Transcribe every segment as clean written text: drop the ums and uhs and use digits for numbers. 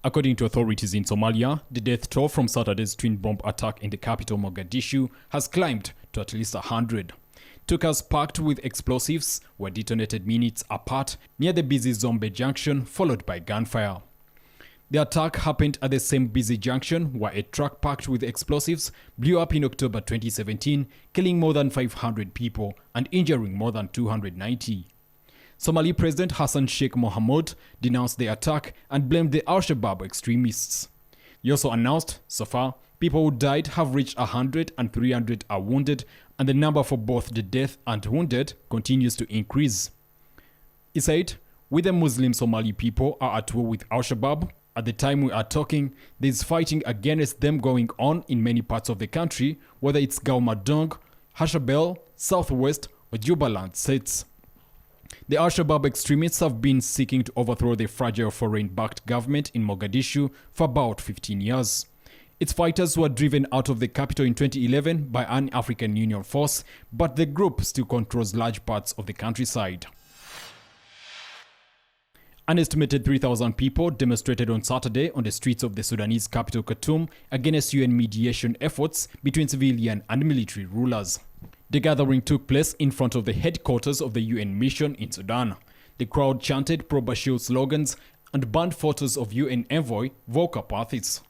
According to authorities in Somalia, the death toll from Saturday's twin bomb attack in the capital Mogadishu has climbed to at least 100. Two cars packed with explosives were detonated minutes apart near the busy Zombe junction, followed by gunfire. The attack happened at the same busy junction where a truck packed with explosives blew up in October 2017, killing more than 500 people and injuring more than 290. Somali President Hassan Sheikh Mohamud denounced the attack and blamed the Al-Shabaab extremists. He also announced, so far, people who died have reached 100 and 300 are wounded, and the number for both the death and wounded continues to increase. He said, "We the Muslim Somali people are at war with Al-Shabaab. At the time we are talking, there is fighting against them going on in many parts of the country, whether it's Gaumadong, Hashabelle, Southwest, or Jubaland states." The Al-Shabaab extremists have been seeking to overthrow the fragile foreign-backed government in Mogadishu for about 15 years. Its fighters were driven out of the capital in 2011 by an African Union force, but the group still controls large parts of the countryside. An estimated 3,000 people demonstrated on Saturday on the streets of the Sudanese capital Khartoum against UN mediation efforts between civilian and military rulers. The gathering took place in front of the headquarters of the UN mission in Sudan. The crowd chanted pro-Bashir slogans and burned photos of UN envoy Volker Perthes.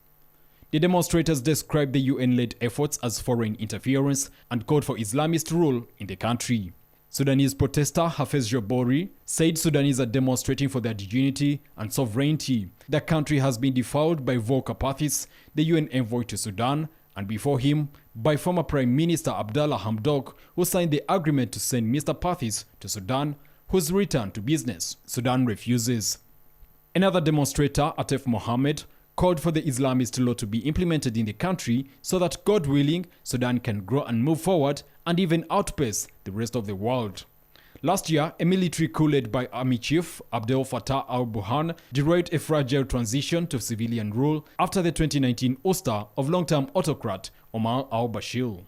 The demonstrators described the UN-led efforts as foreign interference and called for Islamist rule in the country. Sudanese protester Hafez Jabori said Sudanese are demonstrating for their dignity and sovereignty. The country has been defiled by Volker Perthes, the UN envoy to Sudan, and before him, by former Prime Minister Abdallah Hamdok, who signed the agreement to send Mr. Perthes to Sudan, whose return to business Sudan refuses. Another demonstrator, Atef Mohamud, called for the Islamist law to be implemented in the country so that, God willing, Sudan can grow and move forward and even outpace the rest of the world. Last year, a military coup led by Army Chief Abdel Fattah al-Burhan derailed a fragile transition to civilian rule after the 2019 ouster of long-term autocrat Omar al-Bashir.